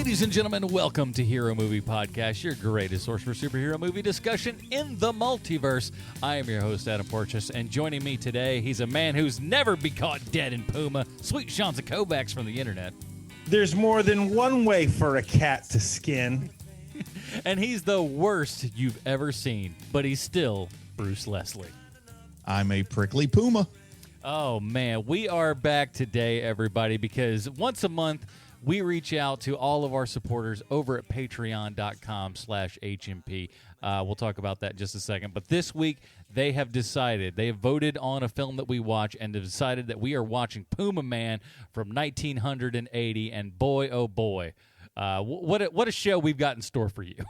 Ladies and gentlemen, welcome to Hero Movie Podcast, your greatest source for superhero movie discussion in the multiverse. I am your host, Adam Porteous, and joining me today, he's a man who's never been caught dead in Puma, Sweet Shanza Kovacs from the internet. There's more than one way for a cat to skin. And he's the worst you've ever seen, but he's still Bruce Leslie. I'm a prickly Puma. Oh, man, we are back today, everybody, because once a month, we reach out to all of our supporters over at patreon.com/HMP. We'll talk about that in just a second. But this week, they have voted on a film that we watch and have decided that we are watching Pumaman from 1980. And boy, oh boy, what a show we've got in store for you.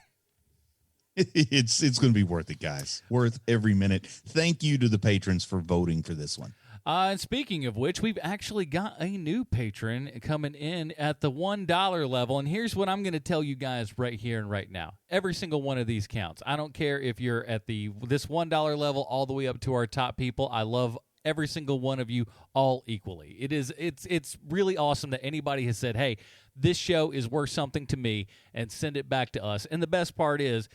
It's going to be worth it, guys. Worth every minute. Thank you to the patrons for voting for this one. And speaking of which, we've actually got a new patron coming in at the $1 level. And here's what I'm going to tell you guys right here and right now. Every single one of these counts. I don't care if you're at this $1 level all the way up to our top people. I love every single one of you all equally. It's really awesome that anybody has said, hey, this show is worth something to me, and send it back to us. And the best part is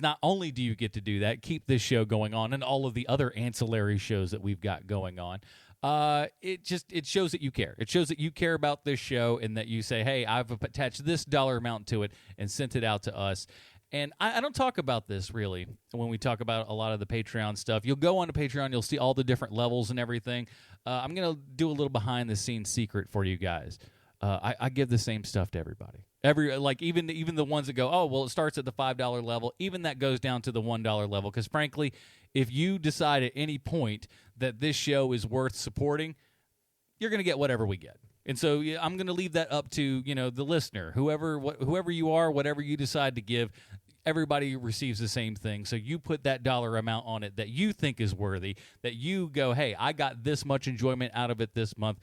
not only do you get to do that, keep this show going on and all of the other ancillary shows that we've got going on, it shows that you care. It shows that you care about this show and that you say, hey, I've attached this dollar amount to it and sent it out to us. And I don't talk about this, really, when we talk about a lot of the Patreon stuff. You'll go on to Patreon, you'll see all the different levels and everything. I'm going to do a little behind-the-scenes secret for you guys. I give the same stuff to everybody. Even the ones that go, oh, well, it starts at the $5 level. Even that goes down to the $1 level. Because, frankly, if you decide at any point that this show is worth supporting, you're going to get whatever we get. And so I'm going to leave that up to the listener, whoever you are, whatever you decide to give. Everybody receives the same thing. So you put that dollar amount on it that you think is worthy, that you go, hey, I got this much enjoyment out of it this month.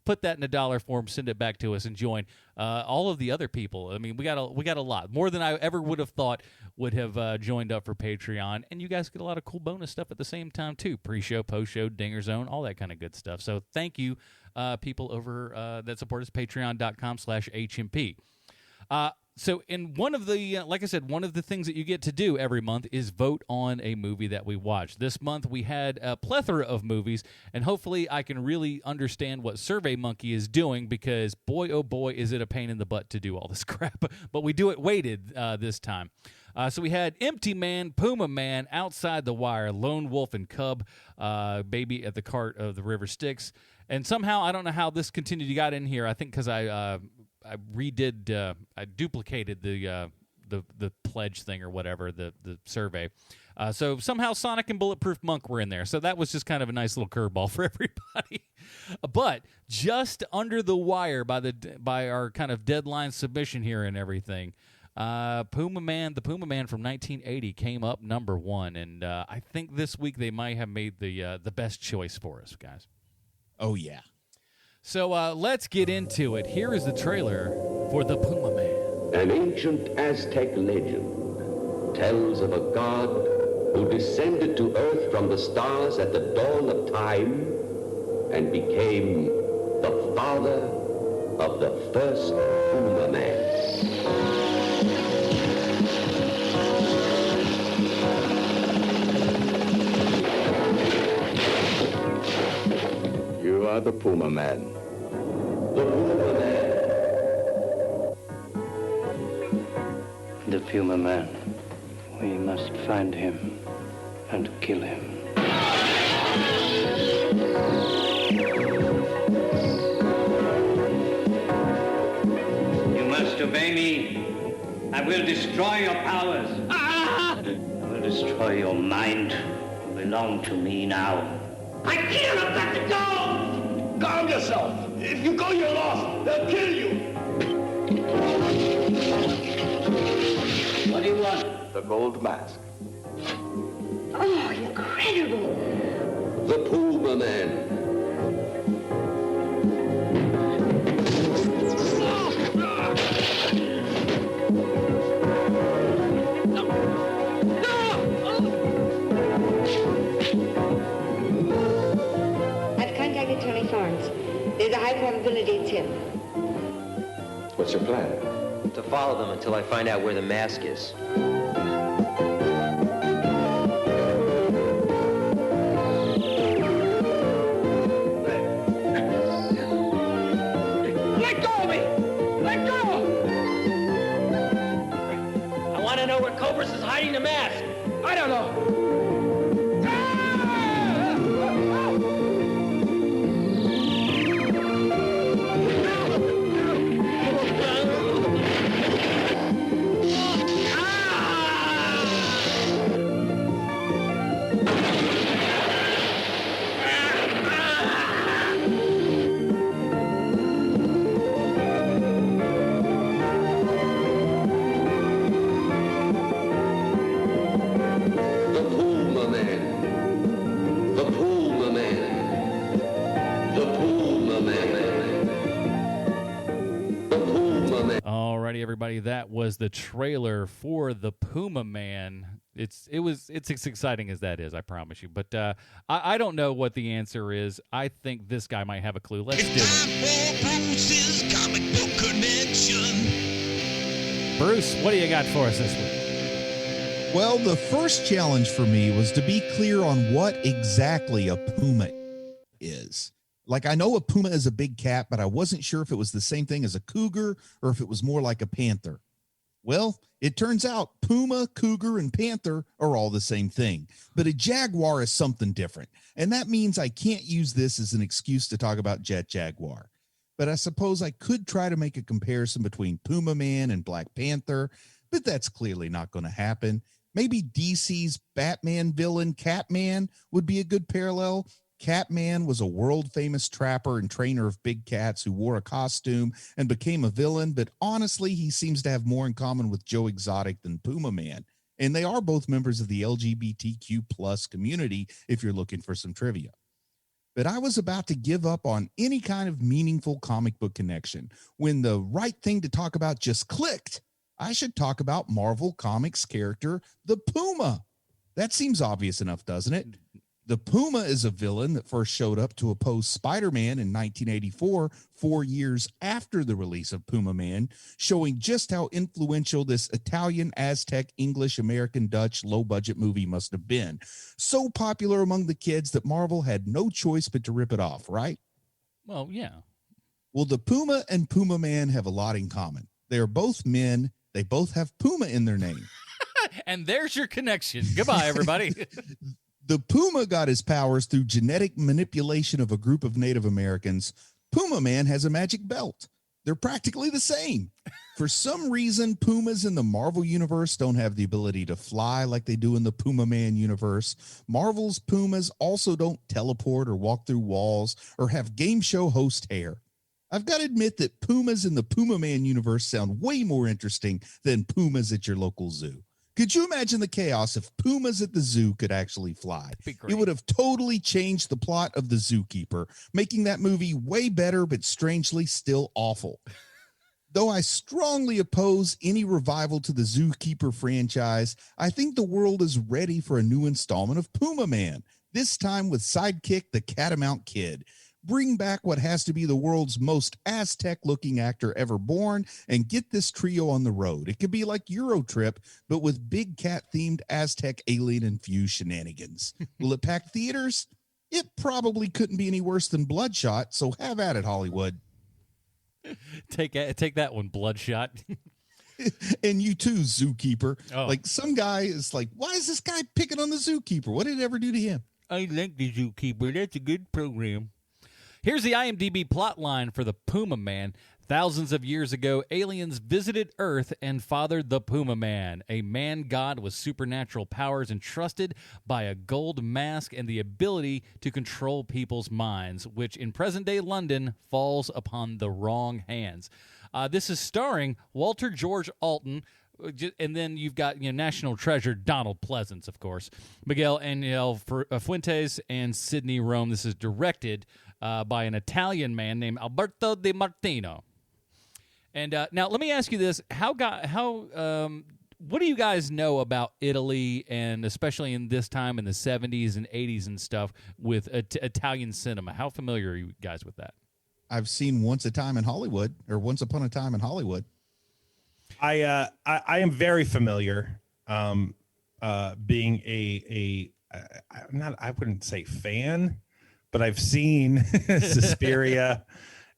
Put that in a dollar form, send it back to us, and join all of the other people. I mean, we got a lot, more than I ever would have thought would have joined up for Patreon. And you guys get a lot of cool bonus stuff at the same time, too. Pre-show, post-show, Dinger Zone, all that kind of good stuff. So thank you, people over that support us, patreon.com/HMP. So in one of the, like I said, one of the things that you get to do every month is vote on a movie that we watch. This month we had a plethora of movies, and hopefully I can really understand what SurveyMonkey is doing, because boy, oh boy, is it a pain in the butt to do all this crap. But we do it weighted this time. So we had Empty Man, Pumaman, Outside the Wire, Lone Wolf and Cub, Baby at the Cart of the River Styx. And somehow, I don't know how this got in here. I think because I duplicated the pledge thing or whatever, the survey. So somehow Sonic and Bulletproof Monk were in there. So that was just kind of a nice little curveball for everybody. But just under the wire by our kind of deadline submission here and everything, the Pumaman from 1980 came up number one. And I think this week they might have made the best choice for us, guys. Oh, yeah. So let's get into it. Here is the trailer for The Pumaman. An ancient Aztec legend tells of a god who descended to earth from the stars at the dawn of time and became the father of the first Pumaman. You are the Pumaman. The Pumaman. We must find him and kill him. You must obey me. I will destroy your powers. I will destroy your mind. You belong to me now. I can't, I've got to go! Calm yourself. If you go, you're lost. They'll kill you. What do you want? The gold mask. Oh, incredible. The Pumaman. There's a high probability it's him. What's your plan? to follow them until I find out where the mask is. Let go of me! Let go! I want to know where Cobras is hiding the mask. I don't know. Alrighty, everybody, that was the trailer for the Pumaman. It's as exciting as that is, I promise you. But I don't know what the answer is. I think this guy might have a clue. Let's do it. Bruce's Comic Book Connection. Bruce, what do you got for us this week? Well, the first challenge for me was to be clear on what exactly a puma is. Like, I know a puma is a big cat, but I wasn't sure if it was the same thing as a cougar or if it was more like a panther. Well, it turns out puma, cougar, and panther are all the same thing, but a jaguar is something different. And that means I can't use this as an excuse to talk about Jet Jaguar. But I suppose I could try to make a comparison between Pumaman and Black Panther, but that's clearly not going to happen. Maybe DC's Batman villain Catman would be a good parallel. Catman was a world-famous trapper and trainer of big cats who wore a costume and became a villain, but honestly, he seems to have more in common with Joe Exotic than Pumaman. And they are both members of the LGBTQ plus community, if you're looking for some trivia. But I was about to give up on any kind of meaningful comic book connection when the right thing to talk about just clicked. I should talk about Marvel Comics character, the Puma. That seems obvious enough, doesn't it? The Puma is a villain that first showed up to oppose Spider-Man in 1984, 4 years after the release of Pumaman, showing just how influential this Italian, Aztec, English, American, Dutch, low-budget movie must have been. So popular among the kids that Marvel had no choice but to rip it off, right? Well, yeah. Well, the Puma and Pumaman have a lot in common. They are both men. They both have Puma in their name. And there's your connection. Goodbye, everybody. The Puma got his powers through genetic manipulation of a group of Native Americans. Pumaman has a magic belt. They're practically the same. For some reason, Pumas in the Marvel universe don't have the ability to fly like they do in the Pumaman universe. Marvel's Pumas also don't teleport or walk through walls or have game show host hair. I've got to admit that Pumas in the Pumaman universe sound way more interesting than Pumas at your local zoo. Could you imagine the chaos if Pumas at the zoo could actually fly? It would have totally changed the plot of The Zookeeper, making that movie way better, but strangely still awful. Though I strongly oppose any revival to the Zookeeper franchise, I think the world is ready for a new installment of Pumaman, this time with sidekick the Catamount Kid. Bring back what has to be the world's most Aztec-looking actor ever born and get this trio on the road. It could be like Eurotrip, but with big cat-themed Aztec alien-infused shenanigans. Will it pack theaters? It probably couldn't be any worse than Bloodshot, so have at it, Hollywood. Take that one, Bloodshot. And you too, Zookeeper. Oh. Like, some guy is like, why is this guy picking on the Zookeeper? What did it ever do to him? I like the Zookeeper. That's a good program. Here's the IMDb plotline for the Pumaman. Thousands of years ago, aliens visited Earth and fathered the Pumaman, a man-god with supernatural powers entrusted by a gold mask and the ability to control people's minds, which in present-day London falls upon the wrong hands. This is starring Walter George Alton, and then you've got national treasure Donald Pleasance, of course, Miguel Angel Fuentes, and Sidney Rome. This is directed by an Italian man named Alberto Di Martino. And now let me ask you this: what do you guys know about Italy, and especially in this time in the 70s and 80s and stuff with Italian cinema? How familiar are you guys with that? I've seen Once Upon a Time in Hollywood. I am very familiar. Being I'm not, I wouldn't say fan, but I've seen Suspiria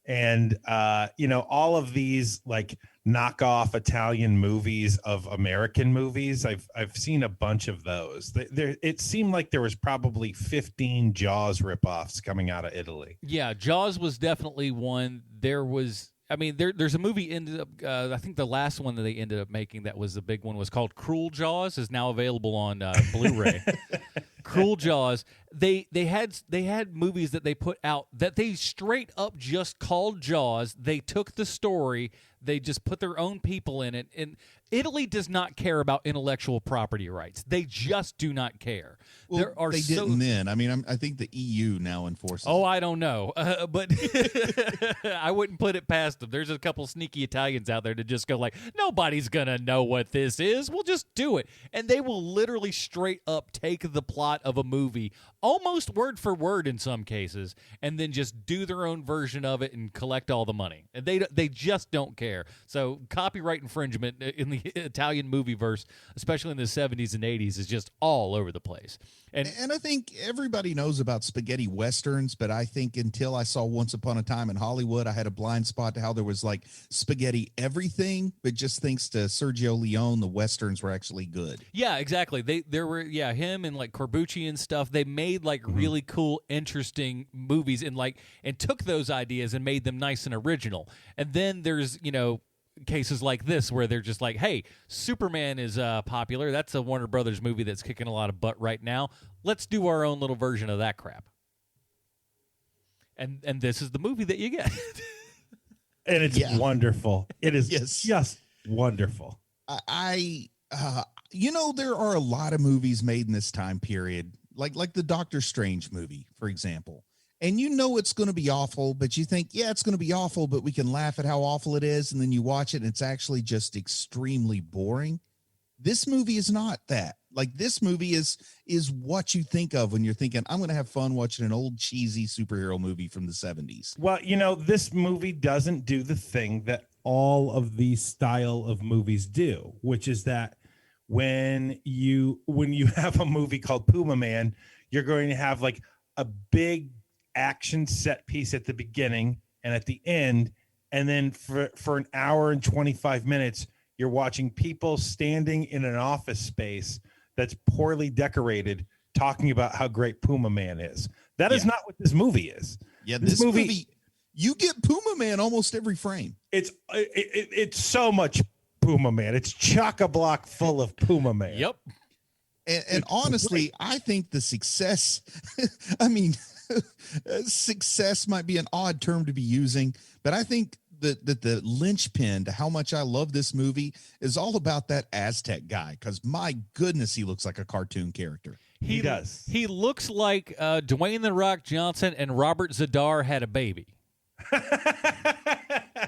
and all of these like knockoff Italian movies of American movies. I've seen a bunch of those. It seemed like there was probably 15 Jaws ripoffs coming out of Italy. Yeah, Jaws was definitely one. There's a movie ended up. I think the last one that they ended up making that was the big one was called Cruel Jaws. Is now available on Blu-ray. Cruel Jaws. They had movies that they put out that they straight up just called Jaws. They took the story. They just put their own people in it. And Italy does not care about intellectual property rights. They just do not care. Well, they didn't then. I mean, I think the EU now enforces. Oh, I don't know, but I wouldn't put it past them. There's a couple sneaky Italians out there to just go like, nobody's gonna know what this is. We'll just do it, and they will literally straight up take the plot of a movie, almost word for word in some cases, and then just do their own version of it and collect all the money. And they just don't care. So copyright infringement in the Italian movie verse, especially in the 70s and 80s, is just all over the place. And I think everybody knows about spaghetti westerns, but I think until I saw Once Upon a Time in Hollywood, I had a blind spot to how there was like spaghetti everything, but just thanks to Sergio Leone, the westerns were actually good. Yeah, exactly. There were him and like Corbucci and stuff. They made like really cool, interesting movies and took those ideas and made them nice and original. And then there's, cases like this where they're just like, hey, Superman is popular. That's a Warner Brothers movie that's kicking a lot of butt right now. Let's do our own little version of that crap. And this is the movie that you get. And it's wonderful. It is just wonderful. There are a lot of movies made in this time period, like the Doctor Strange movie, for example. And it's going to be awful, but you think, it's going to be awful, but we can laugh at how awful it is. And then you watch it and it's actually just extremely boring. This movie is not that. Like, this movie is what you think of when you're thinking, I'm going to have fun watching an old cheesy superhero movie from the 70s. Well, this movie doesn't do the thing that all of these style of movies do, which is that when you have a movie called Pumaman, you're going to have like a big action set piece at the beginning and at the end, and then for an hour and 25 minutes you're watching people standing in an office space that's poorly decorated talking about how great Pumaman is. That is not what this movie is. This movie you get Pumaman almost every frame. It's so much Pumaman. It's chock-a-block full of Pumaman. Yep. And honestly, I think the success success might be an odd term to be using, but I think that the linchpin to how much I love this movie is all about that Aztec guy, because my goodness, he looks like a cartoon character. He does. He looks like Dwayne "The Rock" Johnson and Robert Zadar had a baby.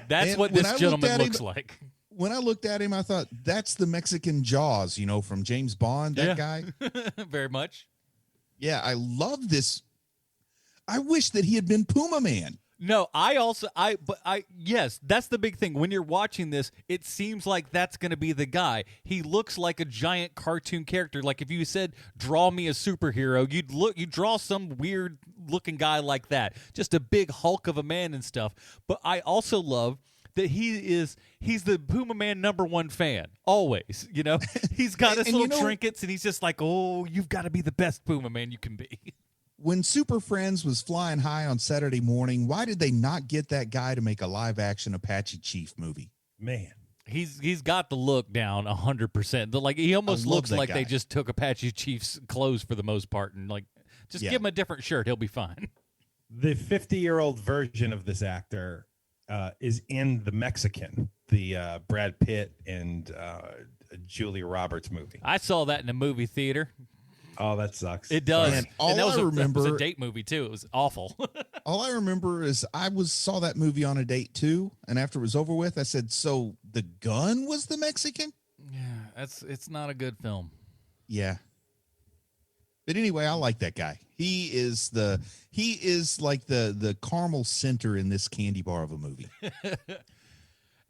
That's what this gentleman looks like. When I looked at him, I thought, that's the Mexican Jaws, from James Bond, that guy. Very much. Yeah, I love this. I wish that he had been Pumaman. No, yes, that's the big thing. When you're watching this, it seems like that's going to be the guy. He looks like a giant cartoon character. Like if you said, draw me a superhero, you'd draw some weird looking guy like that. Just a big hulk of a man and stuff. But I also love that he's the Pumaman #1 fan. Always, he's got his little trinkets and he's just like, oh, you've got to be the best Pumaman you can be. When Super Friends was flying high on Saturday morning, why did they not get that guy to make a live action Apache Chief movie? Man, he's got the look down 100%. Like he almost looks like they just took Apache Chief's clothes for the most part and like just give him a different shirt, he'll be fine. The 50-year-old version of this actor is in The Mexican, the Brad Pitt and Julia Roberts movie. I saw that in a movie theater. Oh, that sucks. It does. And that was a date movie too. It was awful. All I remember is saw that movie on a date too, and after it was over with, I said, "So the gun was the Mexican?" Yeah, it's not a good film. Yeah. But anyway, I like that guy. He is like the caramel center in this candy bar of a movie.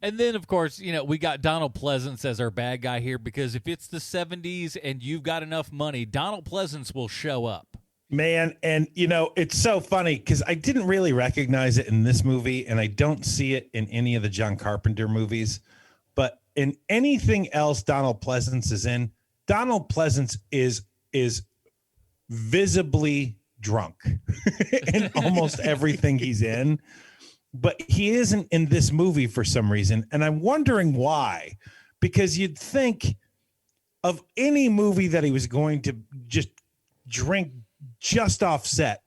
And then, of course, we got Donald Pleasance as our bad guy here because if it's the 70s and you've got enough money, Donald Pleasance will show up. Man, and it's so funny because I didn't really recognize it in this movie, and I don't see it in any of the John Carpenter movies. But in anything else Donald Pleasance is in, Donald Pleasance is visibly drunk in almost everything he's in. But he isn't in this movie for some reason, and I'm wondering why. Because you'd think of any movie that he was going to just drink just offset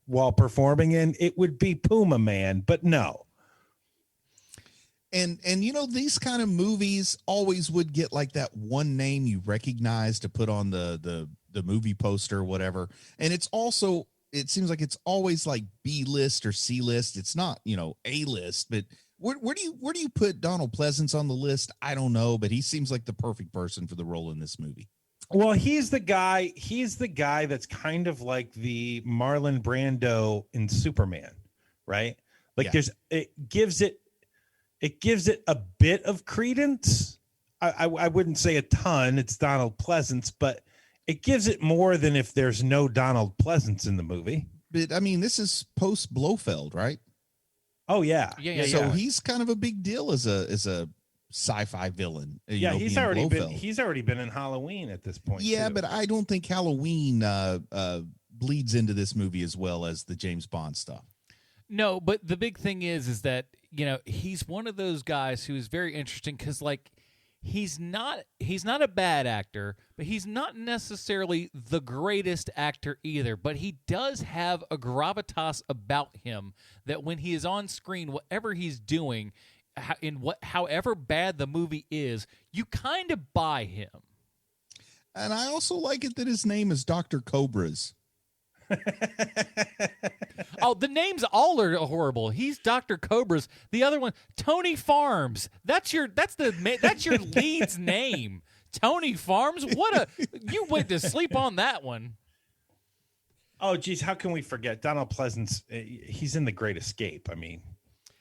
while performing in, it would be Pumaman, but no. And these kind of movies always would get like that one name you recognize to put on the movie poster or whatever. And it seems like it's always like B list or C list. It's not, A list, but where do you put Donald Pleasance on the list? I don't know, but he seems like the perfect person for the role in this movie. Well, he's the guy that's kind of like the Marlon Brando in Superman, right? Like it gives it a bit of credence. I wouldn't say a ton. It's Donald Pleasance, but it gives it more than if there's no Donald Pleasance in the movie. But I mean, this is post Blofeld, right? Oh yeah. So he's kind of a big deal as a sci-fi villain. He's already been in Halloween at this point. Yeah, too. but I don't think Halloween bleeds into this movie as well as the James Bond stuff. No, but the big thing is that he's one of those guys who is very interesting because he's not a bad actor, but he's not necessarily the greatest actor either. But he does have a gravitas about him that when he is on screen, whatever he's doing, however bad the movie is, you kind of buy him. And I also like it that his name is Dr. Cobras. Oh, the names all are horrible. He's Dr. Cobras. The other one, Tony Farms. That's your lead's name. Tony Farms. You went to sleep on that one. Oh geez, how can we forget Donald Pleasance? He's in The Great Escape. I mean.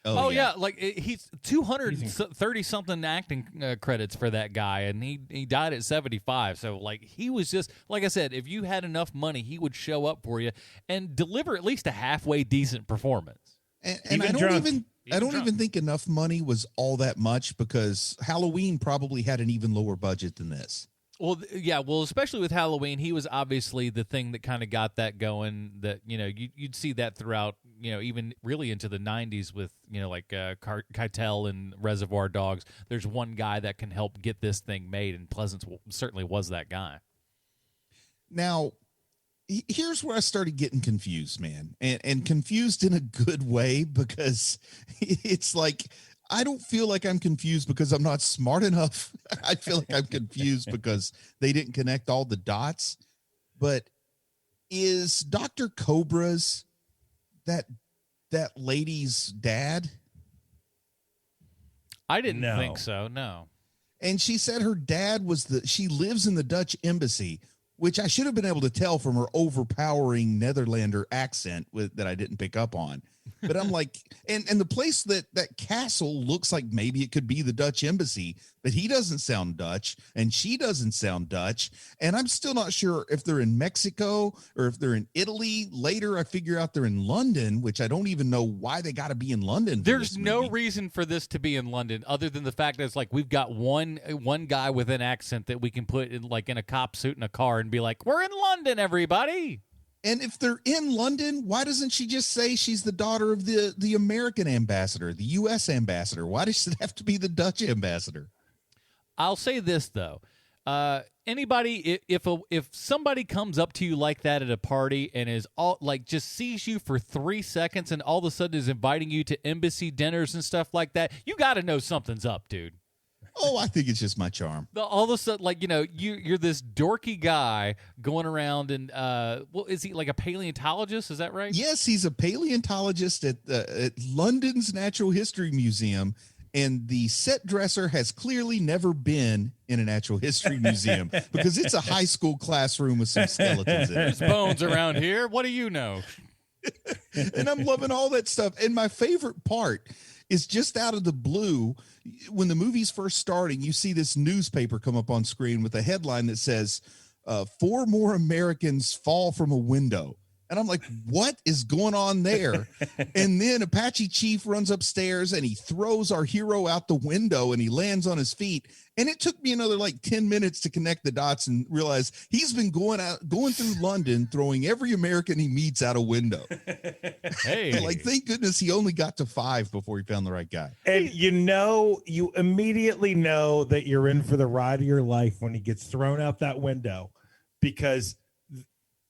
Oh yeah, like he's 230 something acting credits for that guy, and he died at 75. So like he was just like I said, if you had enough money, he would show up for you and deliver at least a halfway decent performance. And I don't even think enough money was all that much because Halloween probably had an even lower budget than this. Well, yeah, especially with Halloween, he was obviously the thing that kind of got that going. That you'd see that throughout, even really into the '90s with like Keitel and Reservoir Dogs. There's one guy that can help get this thing made, and Pleasance certainly was that guy. Now, here's where I started getting confused, man, and confused in a good way because it's like. I don't feel like I'm confused because I'm not smart enough. I feel like I'm confused because they didn't connect all the dots. But is Dr. Cobras that lady's dad? I didn't think so, no. And she said her dad she lives in the Dutch embassy, which I should have been able to tell from her overpowering Netherlander accent that I didn't pick up on. But I'm like, and the place that castle looks like maybe it could be the Dutch embassy, but he doesn't sound Dutch and she doesn't sound Dutch. And I'm still not sure if they're in Mexico or if they're in Italy. Later, I figure out they're in London, which I don't even know why they got to be in London. There's no reason for this to be in London other than the fact that it's like we've got one guy with an accent that we can put in like in a cop suit in a car and be like, we're in London, everybody. And if they're in London, why doesn't she just say she's the daughter of the American ambassador, the U.S. ambassador? Why does it have to be the Dutch ambassador? I'll say this, though. Anybody, if somebody comes up to you like that at a party and is all like just sees you for 3 seconds and all of a sudden is inviting you to embassy dinners and stuff like that, you got to know something's up, dude. Oh, I think it's just my charm. All of a sudden, like, you're this dorky guy going around and, is he like a paleontologist? Is that right? Yes, he's a paleontologist at London's Natural History Museum. And the set dresser has clearly never been in a natural history museum because it's a high school classroom with some skeletons in it. There's bones around here. What do you know? And I'm loving all that stuff. And my favorite part is just out of the blue. When the movie's first starting, you see this newspaper come up on screen with a headline that says, 4 more Americans fall from a window. And I'm like, what is going on there? And then Apache Chief runs upstairs and he throws our hero out the window and he lands on his feet. And it took me another like 10 minutes to connect the dots and realize he's been going through London, throwing every American he meets out a window. Hey, Like, thank goodness he only got to 5 before he found the right guy. And you immediately know that you're in for the ride of your life when he gets thrown out that window, because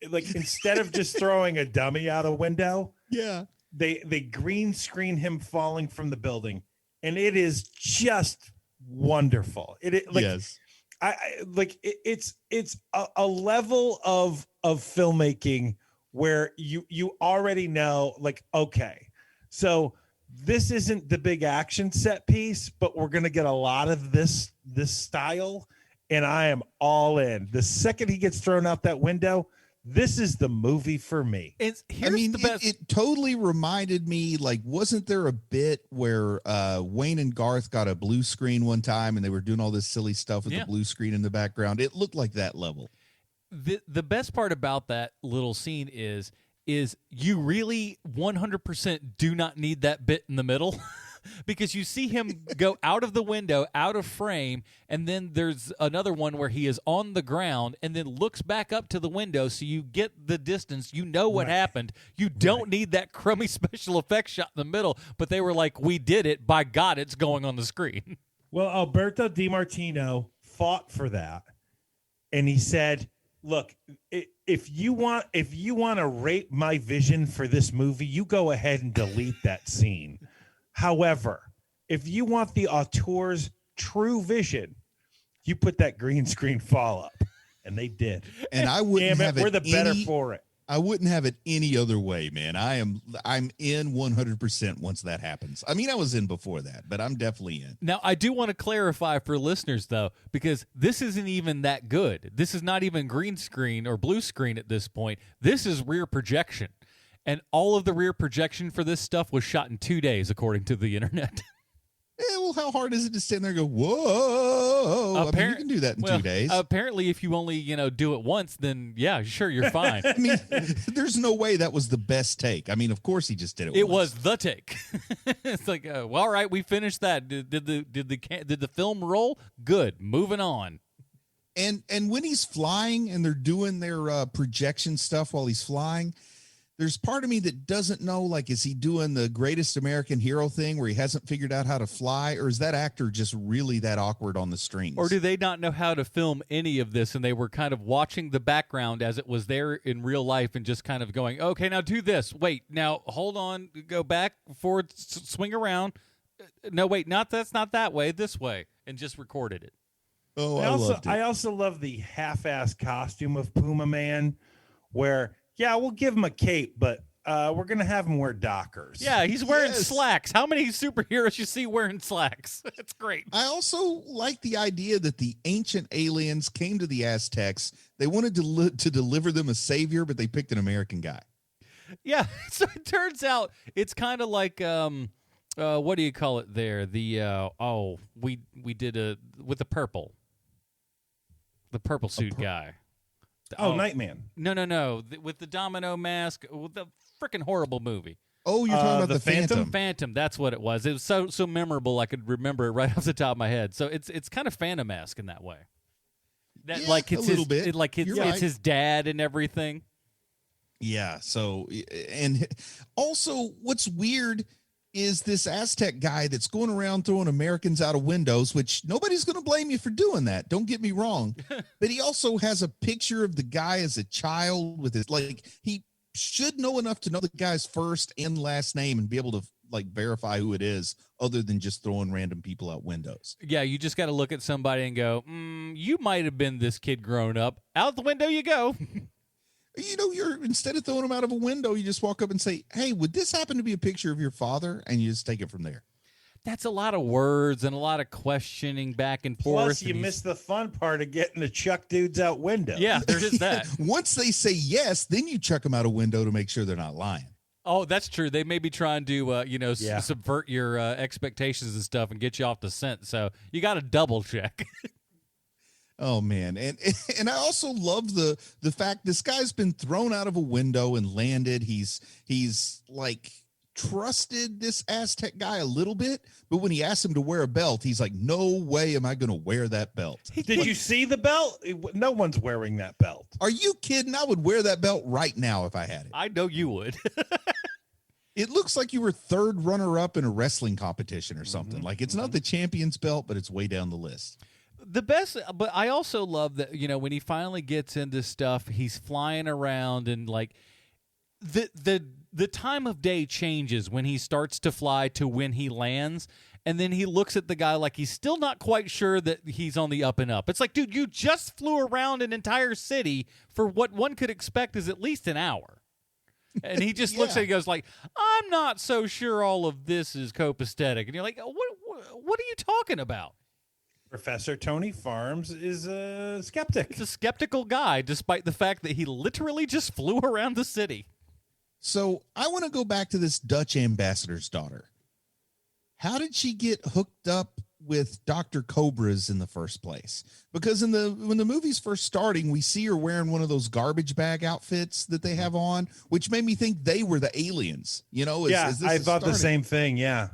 like instead of just throwing a dummy out a window, yeah, they green screen him falling from the building, and it is just wonderful. Yes. It's a level of filmmaking where you already know, like, okay, so this isn't the big action set piece, but we're gonna get a lot of this style, and I am all in. The second he gets thrown out that window, this is the movie for me. It totally reminded me, like, wasn't there a bit where Wayne and Garth got a blue screen one time and they were doing all this silly stuff with the blue screen in the background? It looked like that level. The best part about that little scene is you really 100% do not need that bit in the middle. Because you see him go out of the window, out of frame, and then there's another one where he is on the ground and then looks back up to the window, so you get the distance. You know what happened. You don't need that crummy special effects shot in the middle, but they were like, we did it. By God, it's going on the screen. Well, Alberto DiMartino fought for that, and he said, look, if you want to rape my vision for this movie, you go ahead and delete that scene. However, if you want the auteur's true vision, you put that green screen fall up, and they did. And I wouldn't have it. We're the better for it. I wouldn't have it any other way, man. I'm in 100% once that happens. I mean, I was in before that, but I'm definitely in. Now, I do want to clarify for listeners, though, because this isn't even that good. This is not even green screen or blue screen at this point. This is rear projection. And all of the rear projection for this stuff was shot in 2 days, according to the internet. Yeah, well, how hard is it to stand there and go, whoa? I mean, you can do that in 2 days. Apparently, if you only, do it once, then, yeah, sure, you're fine. I mean, there's no way that was the best take. I mean, of course he just did it It once. was the take. It's like, well, all right, we finished that. Did the film roll? Good. Moving on. And when he's flying and they're doing their projection stuff while he's flying, there's part of me that doesn't know, like, is he doing the greatest American hero thing where he hasn't figured out how to fly, or is that actor just really that awkward on the strings? Or do they not know how to film any of this, and they were kind of watching the background as it was there in real life and just kind of going, okay, now do this. Wait, now hold on, go back, forward, swing around. No, wait, that's not that way, this way, and just recorded it. Oh, I also love the half-ass costume of Pumaman, where, yeah, we'll give him a cape, but we're going to have him wear Dockers. Yeah, he's wearing slacks. How many superheroes you see wearing slacks? It's great. I also like the idea that the ancient aliens came to the Aztecs. They wanted to deliver them a savior, but they picked an American guy. Yeah, so it turns out it's kind of like, what do you call it there? The, we did with the purple. The purple suit guy. Nightman. No. With the domino mask, with the freaking horrible movie. Oh, you're talking about the the Phantom. Phantom, that's what it was. It was so memorable I could remember it right off the top of my head. So it's kind of Phantom-esque in that way. That, yeah, like it's a little bit. It's his dad and everything. Yeah. So, and also what's weird is this Aztec guy that's going around throwing Americans out of windows, which nobody's going to blame you for doing that. Don't get me wrong. But he also has a picture of the guy as a child with his, like, he should know enough to know the guy's first and last name and be able to, like, verify who it is other than just throwing random people out windows. Yeah, you just got to look at somebody and go, you might have been this kid growing up. Out the window you go. You're instead of throwing them out of a window, you just walk up and say, hey, would this happen to be a picture of your father? And you just take it from there. That's a lot of words and a lot of questioning back and forth. Plus, you missed the fun part of getting the chuck dudes out window. Yeah, there is that. Once they say yes, then you chuck them out a window to make sure they're not lying. Oh, that's true. They may be trying to, subvert your expectations and stuff and get you off the scent. So you got to double check. Oh man, and I also love the fact this guy's been thrown out of a window and landed. He's like trusted this Aztec guy a little bit, but when he asked him to wear a belt, he's like, "No way am I going to wear that belt." Did you see the belt? No one's wearing that belt. Are you kidding? I would wear that belt right now if I had it. I know you would. It looks like you were third runner-up in a wrestling competition or something. Like it's not the champion's belt, but it's way down the list. The best, but I also love that, when he finally gets into stuff, he's flying around and like the time of day changes when he starts to fly to when he lands. And then he looks at the guy like he's still not quite sure that he's on the up and up. It's like, dude, you just flew around an entire city for what one could expect is at least an hour. And he just looks at it and goes like, I'm not so sure all of this is copacetic. And you're like, what are you talking about? Professor Tony Farms is a skeptic. He's a skeptical guy, despite the fact that he literally just flew around the city. So I want to go back to this Dutch ambassador's daughter. How did she get hooked up with Dr. Cobras in the first place? Because when the movie's first starting, we see her wearing one of those garbage bag outfits that they have on, which made me think they were the aliens. I thought the same thing. Yeah.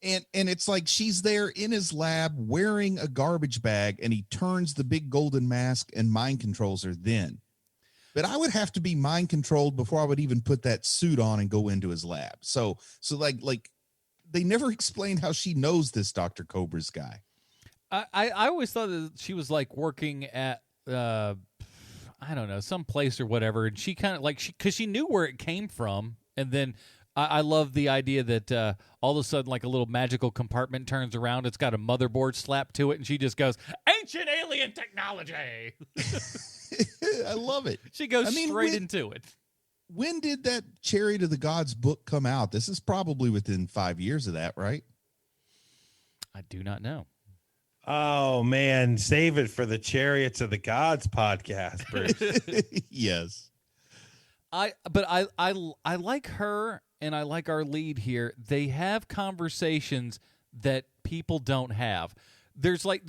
And it's like she's there in his lab wearing a garbage bag, and he turns the big golden mask and mind controls her then. But I would have to be mind controlled before I would even put that suit on and go into his lab. So like they never explained how she knows this Dr. Cobra's guy. I always thought that she was like working at I don't know, some place or whatever, and she kind of like because she knew where it came from, and then I love the idea that all of a sudden, like a little magical compartment turns around. It's got a motherboard slapped to it, and she just goes, "Ancient alien technology." I love it. She goes straight into it. When did that Chariot of the Gods book come out? This is probably within 5 years of that, right? I do not know. Oh, man. Save it for the Chariots of the Gods podcast, Bruce. Yes. I like her, and I like our lead here. They have conversations that people don't have. There's like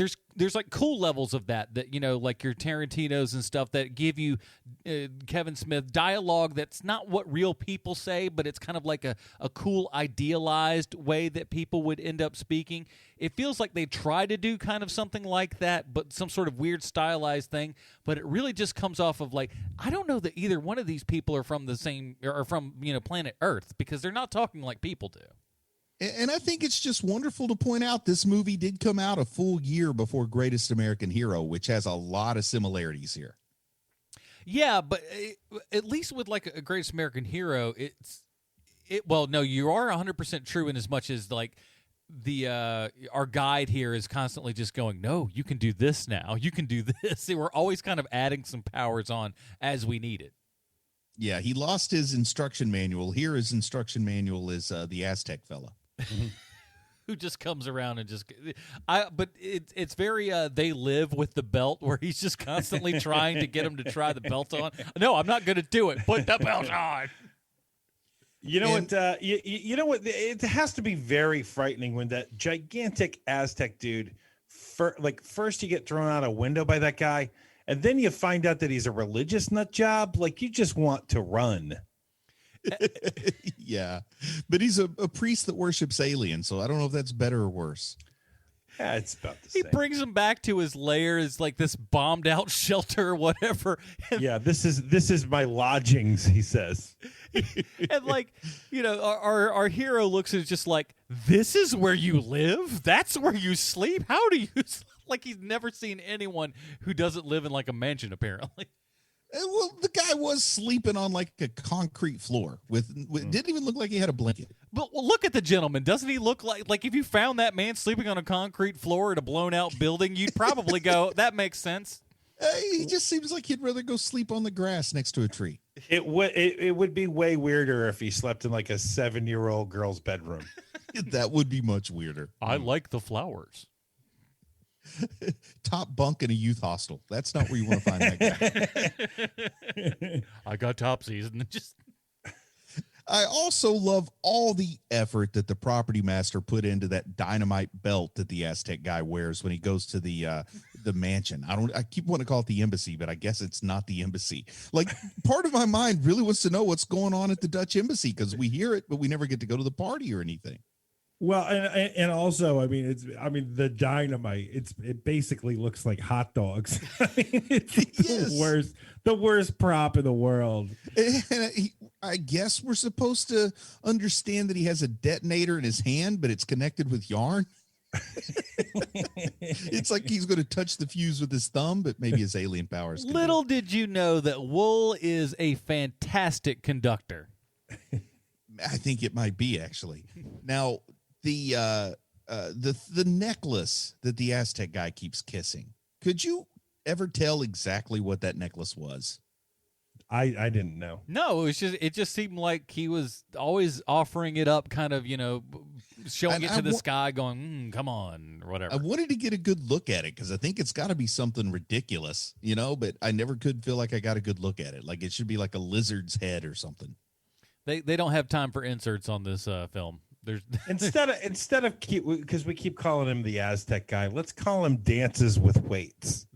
cool levels of that like your Tarantinos and stuff that give you Kevin Smith dialogue that's not what real people say, but it's kind of like a cool idealized way that people would end up speaking. It feels like they try to do kind of something like that, but some sort of weird stylized thing, but it really just comes off of like, I don't know that either one of these people are from the same or from planet Earth, because they're not talking like people do. And I think it's just wonderful to point out this movie did come out a full year before Greatest American Hero, which has a lot of similarities here. Yeah, but at least with like a Greatest American Hero, no, you are 100% true in as much as like our guide here is constantly just going, no, you can do this now. You can do this. We're always kind of adding some powers on as we need it. Yeah, he lost his instruction manual. Here his instruction manual is the Aztec fella. Who just comes around and but it's very They Live with the belt, where he's just constantly trying to get him to try the belt on. No, I'm not going to do it. Put the belt on. You know what? You know what? It has to be very frightening when that gigantic Aztec dude, first you get thrown out a window by that guy, and then you find out that he's a religious nut job. Like, you just want to run. Yeah, but he's a priest that worships aliens, so I don't know if that's better or worse. Yeah, it's about the same. He brings him back to his lair as like this bombed out shelter or whatever. Yeah, this is my lodgings, he says. And like, our hero looks at it just like, this is where you live? That's where you sleep? How do you like, he's never seen anyone who doesn't live in like a mansion, apparently. Well, the guy was sleeping on like a concrete floor with didn't even look like he had a blanket. But look at the gentleman. Doesn't he look like if you found that man sleeping on a concrete floor at a blown out building, you'd probably go, that makes sense. He just seems like he'd rather go sleep on the grass next to a tree. It would be way weirder if he slept in like a 7-year-old girl's bedroom. That would be much weirder. I like the flowers. Top bunk in a youth hostel. That's not where you want to find that guy. I got topsies and just. I also love all the effort that the property master put into that dynamite belt that the Aztec guy wears when he goes to the mansion. I keep wanting to call it the embassy, but I guess it's not the embassy. Like, part of my mind really wants to know what's going on at the Dutch embassy, because we hear it, but we never get to go to the party or anything. Well, and also, I mean, the dynamite. It basically looks like hot dogs. I mean, it's the worst prop in the world. And I guess we're supposed to understand that he has a detonator in his hand, but it's connected with yarn. It's like he's going to touch the fuse with his thumb, but maybe his alien powers. Little did you know that wool is a fantastic conductor. I think it might be, actually. Now, the necklace that the Aztec guy keeps kissing. Could you ever tell exactly what that necklace was? I didn't know. No, it just seemed like he was always offering it up, kind of, showing it to the sky, going, come on, or whatever. I wanted to get a good look at it because I think it's got to be something ridiculous, but I never could feel like I got a good look at it. Like, it should be like a lizard's head or something. They don't have time for inserts on this film. There's instead of because we keep calling him the Aztec guy, let's call him Dances with Weights.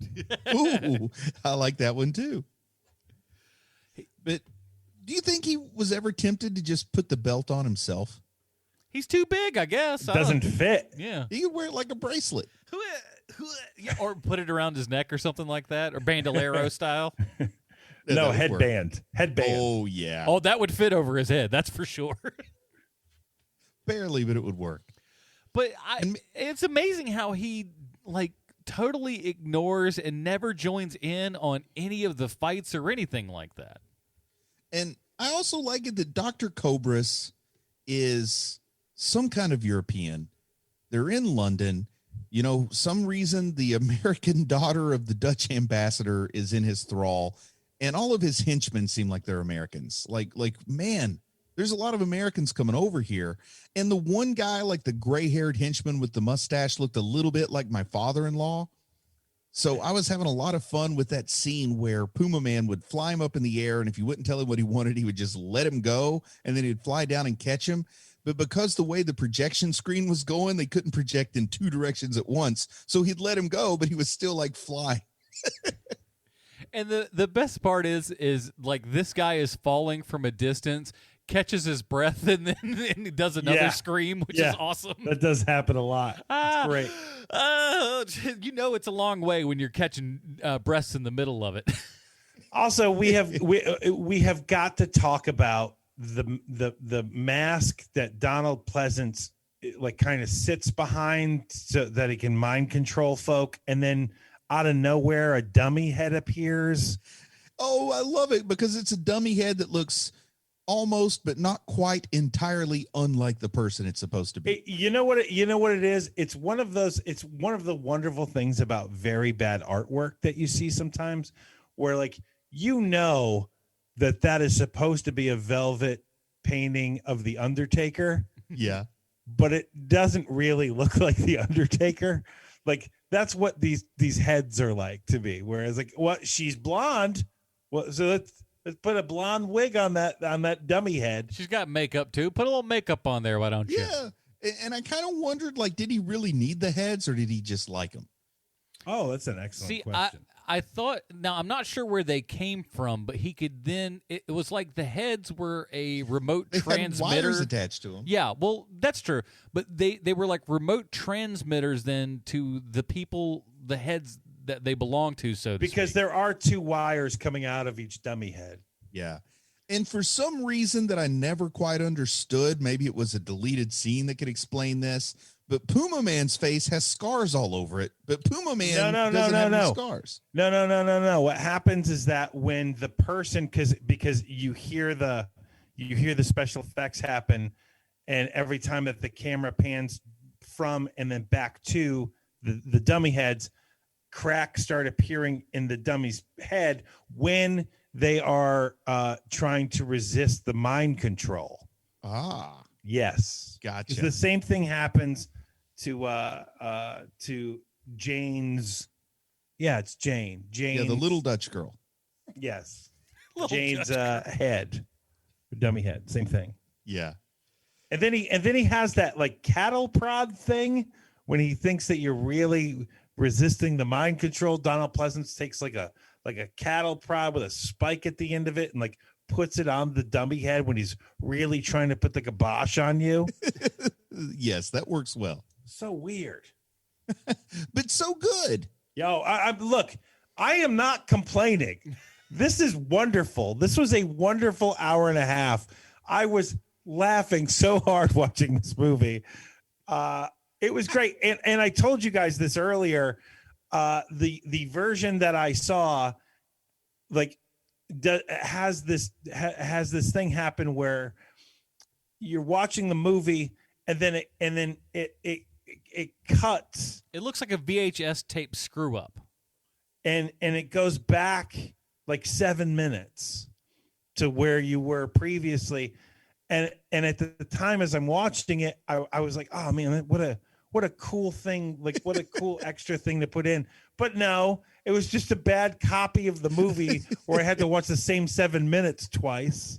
Ooh, I like that one too. But do you think he was ever tempted to just put the belt on himself? He's too big, I guess. Doesn't fit. Yeah, he could wear it like a bracelet. Or put it around his neck or something like that, or bandolero style. No, headband. Oh, yeah. Oh, that would fit over his head. That's for sure. Barely, but it would work. But it's amazing how he totally ignores and never joins in on any of the fights or anything like that. And I also like it that Dr. Cobras is some kind of European. They're in London. Some reason the American daughter of the Dutch ambassador is in his thrall. And all of his henchmen seem like they're Americans. Like, man, there's a lot of Americans coming over here. And the one guy, like the gray-haired henchman with the mustache, looked a little bit like my father-in-law. So I was having a lot of fun with that scene where Pumaman would fly him up in the air, and if you wouldn't tell him what he wanted, he would just let him go, and then he'd fly down and catch him. But because the way the projection screen was going, they couldn't project in two directions at once. So he'd let him go, but he was still like flying. And the best part is like this guy is falling from a distance, catches his breath, and then he does another scream, which is awesome. That does happen a lot. It's great. It's a long way when you're catching breaths in the middle of it. Also, we have got to talk about the mask that Donald Pleasance kind of sits behind so that he can mind control folk, and then out of nowhere a dummy head appears. Oh, I love it because it's a dummy head that looks almost but not quite entirely unlike the person it's supposed to be. You know what it is? It's one of the wonderful things about very bad artwork that you see sometimes where that is supposed to be a velvet painting of the Undertaker. Yeah. But it doesn't really look like the Undertaker. Like, that's what these heads are like to me. Whereas she's blonde. Well, so let's put a blonde wig on that dummy head. She's got makeup too. Put a little makeup on there, why don't you? Yeah. And I kind of wondered, did he really need the heads or did he just like them? Oh, that's an excellent question. I thought, now I'm not sure where they came from, but he could then, it was like the heads were a remote transmitter. Had wires attached to them. Yeah, well, that's true. But they were like remote transmitters then to the people, the heads that they belong to, so to because speak. There are two wires coming out of each dummy head. Yeah. And for some reason that I never quite understood, maybe it was a deleted scene that could explain this, but Pumaman's face has scars all over it. But Pumaman doesn't have any scars. No. What happens is that when the person, because you hear the special effects happen, and every time that the camera pans from and then back to the dummy heads, cracks start appearing in the dummy's head when they are trying to resist the mind control. Ah, yes, gotcha. The same thing happens to Jane's. Yeah, it's Jane. Yeah, the little Dutch girl. Yes, Jane's head, dummy head. Same thing. Yeah. And then he has that like cattle prod thing when he thinks that you're really resisting the mind control. Donald Pleasance takes like a cattle prod with a spike at the end of it and like puts it on the dummy head when he's really trying to put the kibosh on you. Yes, that works well. So weird. But so good. Yo, look, I am not complaining. This is wonderful. This was a wonderful hour and a half. I was laughing so hard watching this movie. It was great. And I told you guys this earlier. The version that I saw, like, has this thing happen where you're watching the movie and then it cuts. It looks like a VHS tape screw up. And it goes back like 7 minutes to where you were previously. And at the time as I'm watching it, I was like, oh man, what a cool thing. Like what a cool extra thing to put in. But no, it was just a bad copy of the movie where I had to watch the same 7 minutes twice.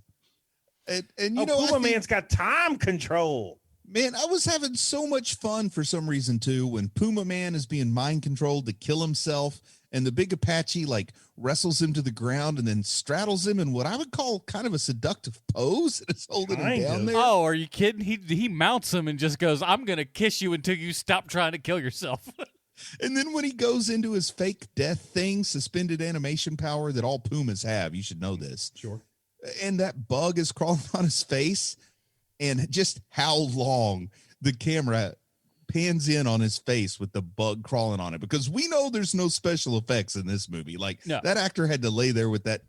And you know, Pumaman's got time control. Man, I was having so much fun for some reason too when Pumaman is being mind controlled to kill himself, and the big Apache like wrestles him to the ground and then straddles him in what I would call kind of a seductive pose and is holding him down there. Oh, are you kidding? He mounts him and just goes, "I'm gonna kiss you until you stop trying to kill yourself." And then when he goes into his fake death thing, suspended animation power that all Pumas have, you should know this. Sure. And that bug is crawling on his face, and just how long the camera pans in on his face with the bug crawling on it, because we know there's no special effects in this movie. Like that actor had to lay there with that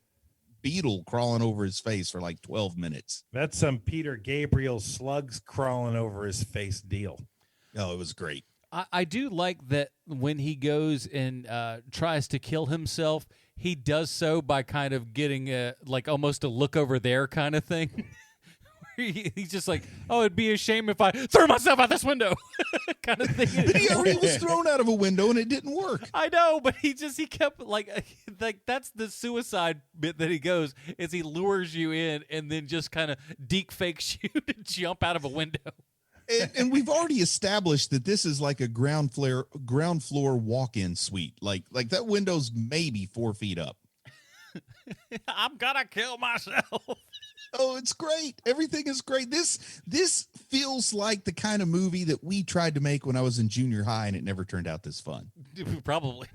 beetle crawling over his face for like 12 minutes. That's some Peter Gabriel slugs crawling over his face deal. Oh, it was great. I do like that when he goes and tries to kill himself, he does so by kind of getting like almost a look over there kind of thing. He's just like, oh, it'd be a shame if I threw myself out this window kind of thing. But he already was thrown out of a window and it didn't work. I know, but he kept like that's the suicide bit that he goes, is he lures you in and then just kind of deep fakes you to jump out of a window. And we've already established that this is like a ground floor walk-in suite. Like that window's maybe 4 feet up. I'm gonna kill myself. Oh, it's great. Everything is great. This feels like the kind of movie that we tried to make when I was in junior high, and it never turned out this fun. Probably.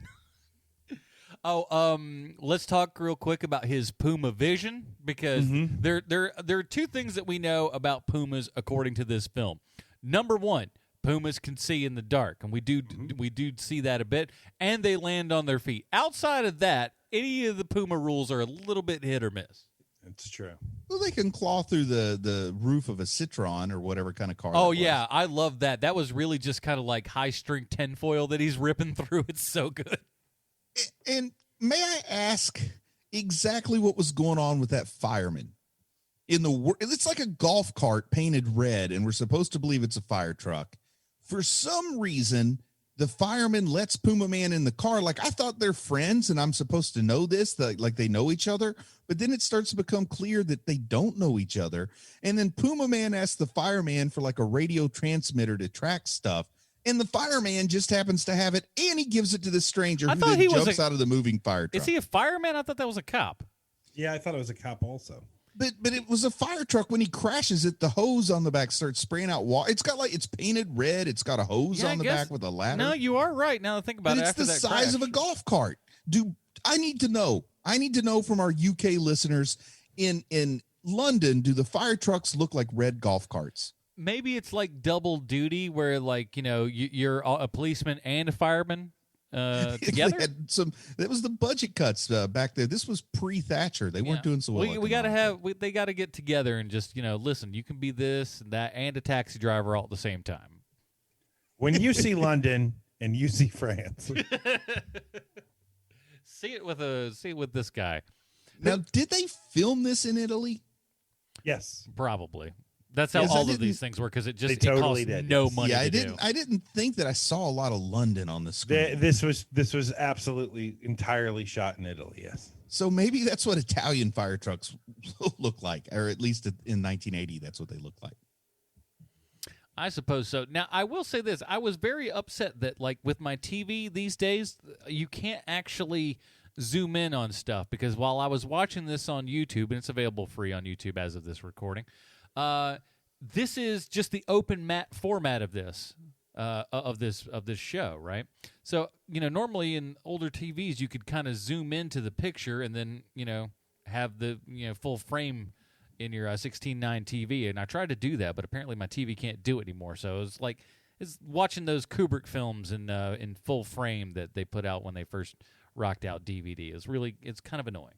Oh, let's talk real quick about his Puma vision, because there are two things that we know about Pumas according to this film. Number one, Pumas can see in the dark, and we do see that a bit, and they land on their feet. Outside of that, any of the Puma rules are a little bit hit or miss. It's true. Well, they can claw through the roof of a Citron or whatever kind of car. Oh, yeah. I love that. That was really just kind of like high-strength tinfoil that he's ripping through. It's so good. And may I ask exactly what was going on with that fireman? It's like a golf cart painted red, and we're supposed to believe it's a fire truck. For some reason, the fireman lets Pumaman in the car. Like, I thought they're friends, and I'm supposed to know this, like they know each other. But then it starts to become clear that they don't know each other. And then Pumaman asks the fireman for like a radio transmitter to track stuff. And the fireman just happens to have it, and he gives it to the stranger who then jumps out of the moving fire truck. Is he a fireman? I thought that was a cop. Yeah, I thought it was a cop also. But it was a fire truck. When he crashes it, the hose on the back starts spraying out water. It's painted red. It's got a hose on the back with a ladder. No, you are right. Now that I think about it. It's the size of a golf cart. I need to know. I need to know from our UK listeners in London, do the fire trucks look like red golf carts? Maybe it's like double duty where, like, you're a policeman and a fireman together. That was the budget cuts back there. This was pre-Thatcher. They weren't doing so well. We got to they got to get together and just, listen, you can be this and that and a taxi driver all at the same time. When you see London and you see France. See it with this guy. Now, did they film this in Italy? Yes. Probably. That's how Yes, all of these things work, because it totally costs did. no money. Yeah, to I didn't think that I saw a lot of London on the screen. This was absolutely entirely shot in Italy. Yes. So maybe that's what Italian fire trucks look like, or at least in 1980, that's what they look like. I suppose so. Now, I will say this. I was very upset that, like, with my TV these days, you can't actually zoom in on stuff, because while I was watching this on YouTube, and it's available free on YouTube as of this recording, this is just the open format of this show, right? So, normally in older TVs, you could kind of zoom into the picture and then, have the full frame in your 16:9 TV, and I tried to do that, but apparently my TV can't do it anymore. So it's watching those Kubrick films in full frame that they put out when they first rocked out DVD. It's kind of annoying.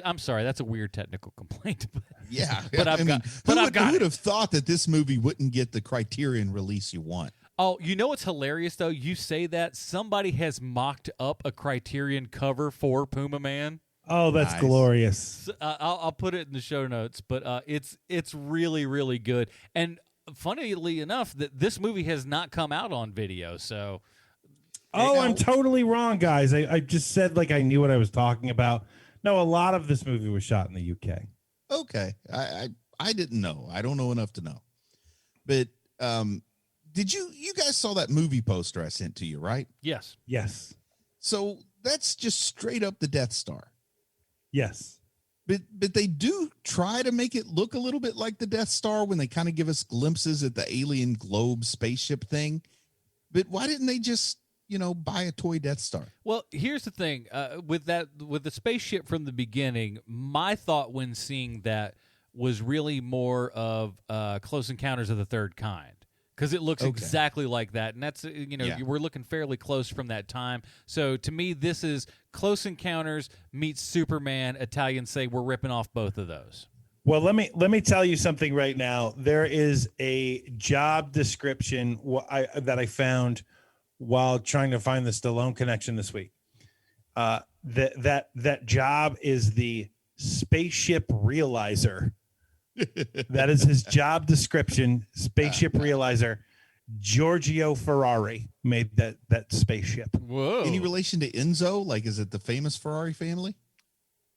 I'm sorry, that's a weird technical complaint. Yeah, but who would have thought that this movie wouldn't get the Criterion release you want? Oh, what's hilarious though? You say that somebody has mocked up a Criterion cover for Pumaman. Oh, that's nice. Glorious. I'll put it in the show notes, but it's really, really good. And funnily enough, that this movie has not come out on video. So, I'm totally wrong, guys. I just said like I knew what I was talking about. No, a lot of this movie was shot in the UK. Okay, I didn't know. I don't know enough to know. But did you guys saw that movie poster I sent to you, right? Yes. Yes. So that's just straight up the Death Star. Yes. But they do try to make it look a little bit like the Death Star when they kind of give us glimpses at the alien globe spaceship thing. But why didn't they just, buy a toy Death Star? Well, here's the thing. With the spaceship from the beginning, my thought when seeing that was really more of Close Encounters of the Third Kind. Because it looks exactly like that. And that's, we're looking fairly close from that time. So to me, this is Close Encounters meets Superman. Italians say we're ripping off both of those. Well, let me tell you something right now. There is a job description that I found while trying to find the Stallone connection this week. That job is the spaceship realizer. That is his job description. Spaceship realizer. Giorgio Ferrari made that spaceship. Whoa. Any relation to Enzo? Like, is it the famous Ferrari family?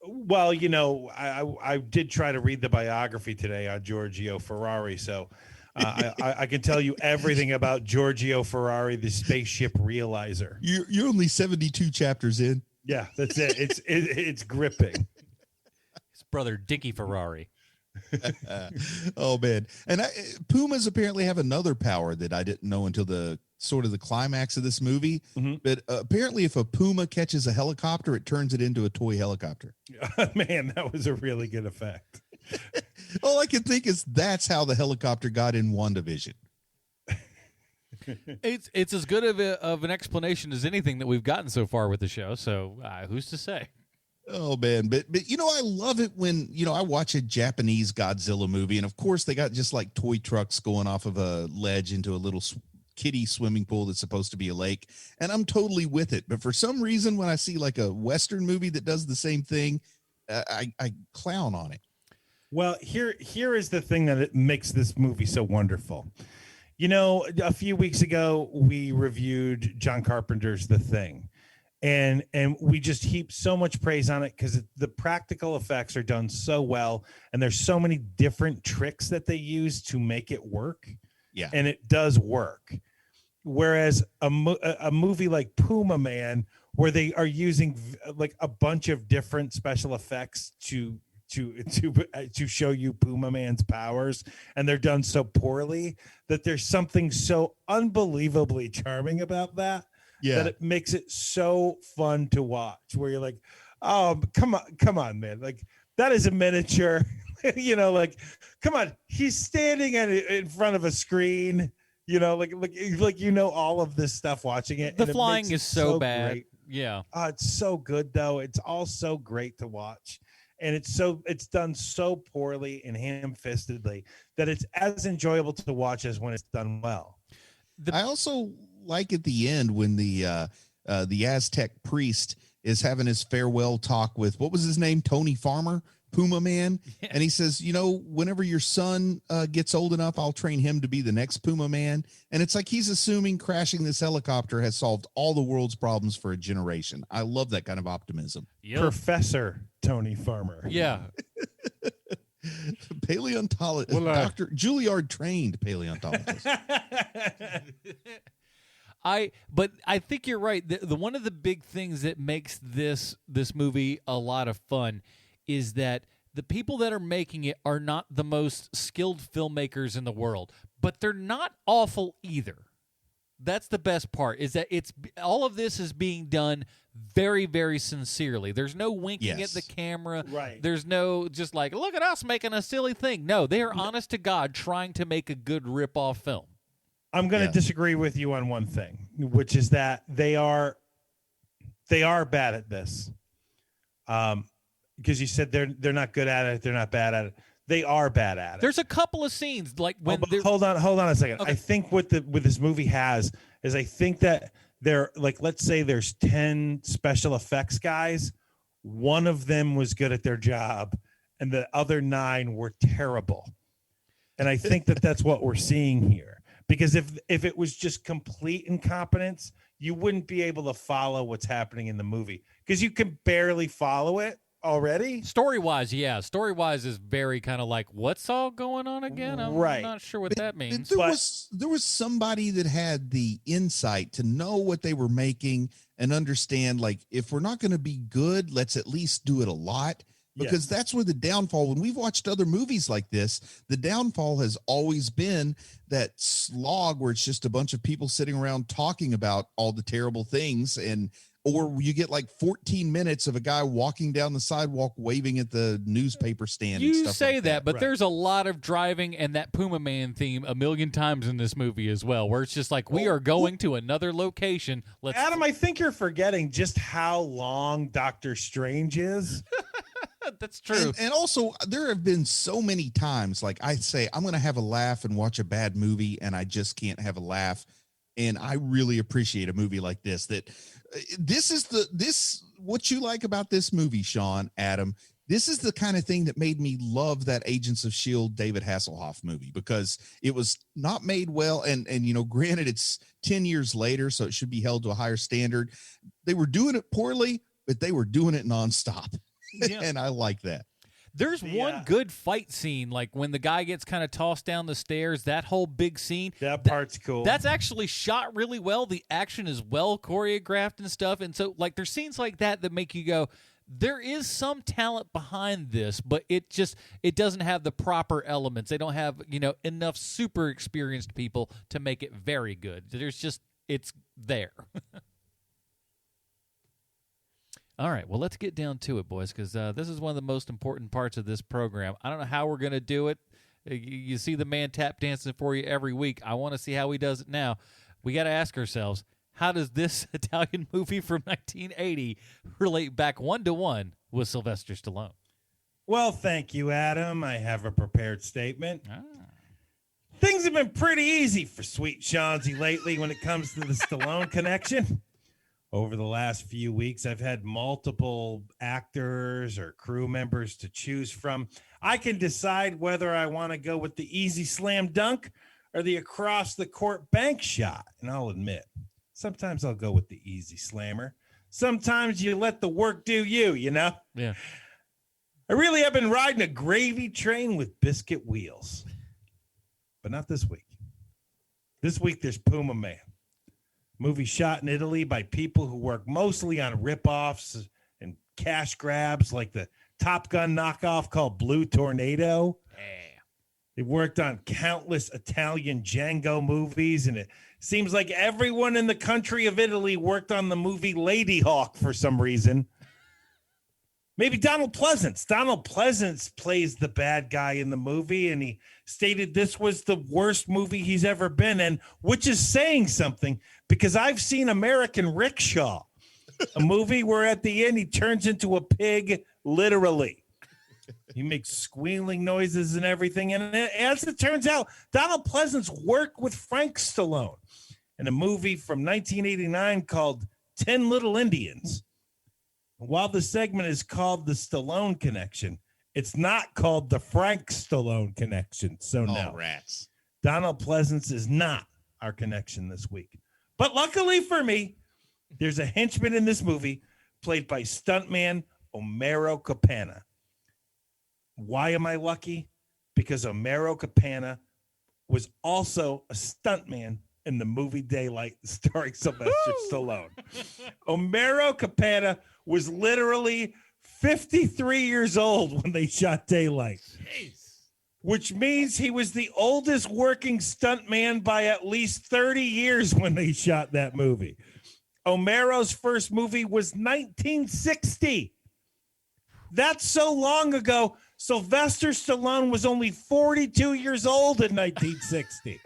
Well, I did try to read the biography today on Giorgio Ferrari, so I can tell you everything about Giorgio Ferrari, the spaceship realizer. You're only 72 chapters in. Yeah, that's it. It's gripping. His brother Dickie Ferrari. Oh man, and Pumas apparently have another power that I didn't know until the climax of this movie. Mm-hmm. But apparently, if a puma catches a helicopter, it turns it into a toy helicopter. Man, that was a really good effect. All I can think is that's how the helicopter got in WandaVision. It's as good of an explanation as anything that we've gotten so far with the show. So who's to say? Oh man, but I love it when I watch a Japanese Godzilla movie, and of course they got just like toy trucks going off of a ledge into a little kiddie swimming pool that's supposed to be a lake, and I'm totally with it. But for some reason, when I see like a Western movie that does the same thing, I clown on it. Well, here is the thing that makes this movie so wonderful. A few weeks ago we reviewed John Carpenter's The Thing. And we just heap so much praise on it because the practical effects are done so well, and there's so many different tricks that they use to make it work. Yeah, and it does work. Whereas a movie like Pumaman, where they are using like a bunch of different special effects to show you Pumaman's powers, and they're done so poorly that there's something so unbelievably charming about that. Yeah, that it makes it so fun to watch, where you're like, oh, come on, man. Like, that is a miniature, like, come on. He's standing in front of a screen, like all of this stuff watching it. The flying is so bad. Great. Yeah. It's so good though. It's all so great to watch. And it's done so poorly and ham-fistedly that it's as enjoyable to watch as when it's done well. I also like at the end when the Aztec priest is having his farewell talk with, what was his name? Tony Farmer. Pumaman. Yeah. And he says, whenever your son gets old enough, I'll train him to be the next Pumaman. And it's like he's assuming crashing this helicopter has solved all the world's problems for a generation. I love that kind of optimism. Yep. Professor Tony Farmer. Yeah. Paleontologist, Dr. Juilliard trained paleontologist. But I think you're right. The one of the big things that makes this movie a lot of fun is that the people that are making it are not the most skilled filmmakers in the world, but they're not awful either. That's the best part, is that it's all of this is being done very, very sincerely. There's no winking at the camera. Right. There's no just like, look at us making a silly thing. No, they are honest to God trying to make a good rip-off film. I'm going to disagree with you on one thing, which is that they are bad at this. Because you said they're not good at it, they're not bad at it. They are bad at it. There's a couple of scenes like when hold on a second. Okay. I think what this movie has is I think that there, like, let's say there's 10 special effects guys, one of them was good at their job and the other 9 were terrible. And I think that that's what we're seeing here. Because if it was just complete incompetence, you wouldn't be able to follow what's happening in the movie because you can barely follow it already. Story-wise, yeah. Story-wise is very kind of like, what's all going on again? I'm not sure what that means. There was somebody that had the insight to know what they were making and understand, like, if we're not going to be good, let's at least do it a lot. Because that's where the downfall, when we've watched other movies like this, the downfall has always been that slog where it's just a bunch of people sitting around talking about all the terrible things, or you get like 14 minutes of a guy walking down the sidewalk waving at the newspaper stand. You and stuff say like that, but right. There's a lot of driving and that Pumaman theme a million times in this movie as well, where it's just like, we are going to another location. Adam, I think you're forgetting just how long Doctor Strange is. That's true. And also, there have been so many times, like I say, I'm going to have a laugh and watch a bad movie, and I just can't have a laugh. And I really appreciate a movie like this. That what you like about this movie, Sean, Adam. This is the kind of thing that made me love that Agents of S.H.I.E.L.D. David Hasselhoff movie, because it was not made well. And granted, it's 10 years later, so it should be held to a higher standard. They were doing it poorly, but they were doing it nonstop. Yeah. And I like that. There's one good fight scene, like when the guy gets kind of tossed down the stairs, that whole big scene. That part's cool. That's actually shot really well. The action is well choreographed and stuff. And so, like, there's scenes like that make you go, there is some talent behind this, but it doesn't have the proper elements. They don't have, enough super experienced people to make it very good. It's there. All right, well, let's get down to it, boys, because this is one of the most important parts of this program. I don't know how we're going to do it. You see the man tap dancing for you every week. I want to see how he does it now. We got to ask ourselves, how does this Italian movie from 1980 relate back 1-to-1 with Sylvester Stallone? Well, thank you, Adam. I have a prepared statement. Things have been pretty easy for Sweet Chauncey lately when it comes to the Stallone connection. Over the last few weeks, I've had multiple actors or crew members to choose from. I can decide whether I want to go with the easy slam dunk or the across the court bank shot. And I'll admit, sometimes I'll go with the easy slammer. Sometimes you let the work do you, Yeah. I really have been riding a gravy train with biscuit wheels. But not this week. This week, there's Pumaman. Movie shot in Italy by people who work mostly on ripoffs and cash grabs, like the Top Gun knockoff called Blue Tornado. Yeah. They worked on countless Italian Django movies, and it seems like everyone in the country of Italy worked on the movie Lady Hawk for some reason. Maybe Donald Pleasance. Donald Pleasance plays the bad guy in the movie, and he stated this was the worst movie he's ever been in, which is saying something, because I've seen American Rickshaw, a movie where at the end he turns into a pig, literally. He makes squealing noises and everything. And as it turns out, Donald Pleasance worked with Frank Stallone in a movie from 1989 called 10 Little Indians. While the segment is called The Stallone Connection, It's not called the Frank Stallone connection. So no, rats. Donald Pleasance is not our connection this week. But luckily for me, there's a henchman in this movie played by stuntman Homero Capana. Why am I lucky? Because Homero Capana was also a stuntman in the movie Daylight starring Sylvester Stallone. Homero Capana was literally 53 years old when they shot Daylight. Jeez. Which means he was the oldest working stuntman by at least 30 years when they shot that movie. Homero's first movie was 1960. That's so long ago. Sylvester Stallone was only 42 years old in 1960.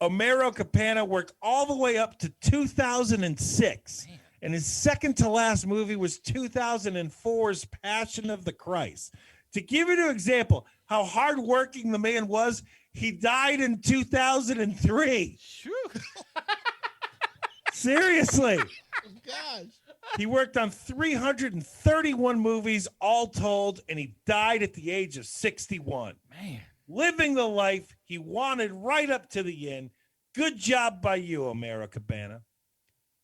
Homero Capana worked all the way up to 2006. Man. And his second to last movie was 2004's Passion of the Christ. To give you an example how hardworking the man was, he died in 2003. Seriously. Gosh. He worked on 331 movies all told, and he died at the age of 61. Man. Living the life he wanted right up to the end. Good job by you, Homero Cabana.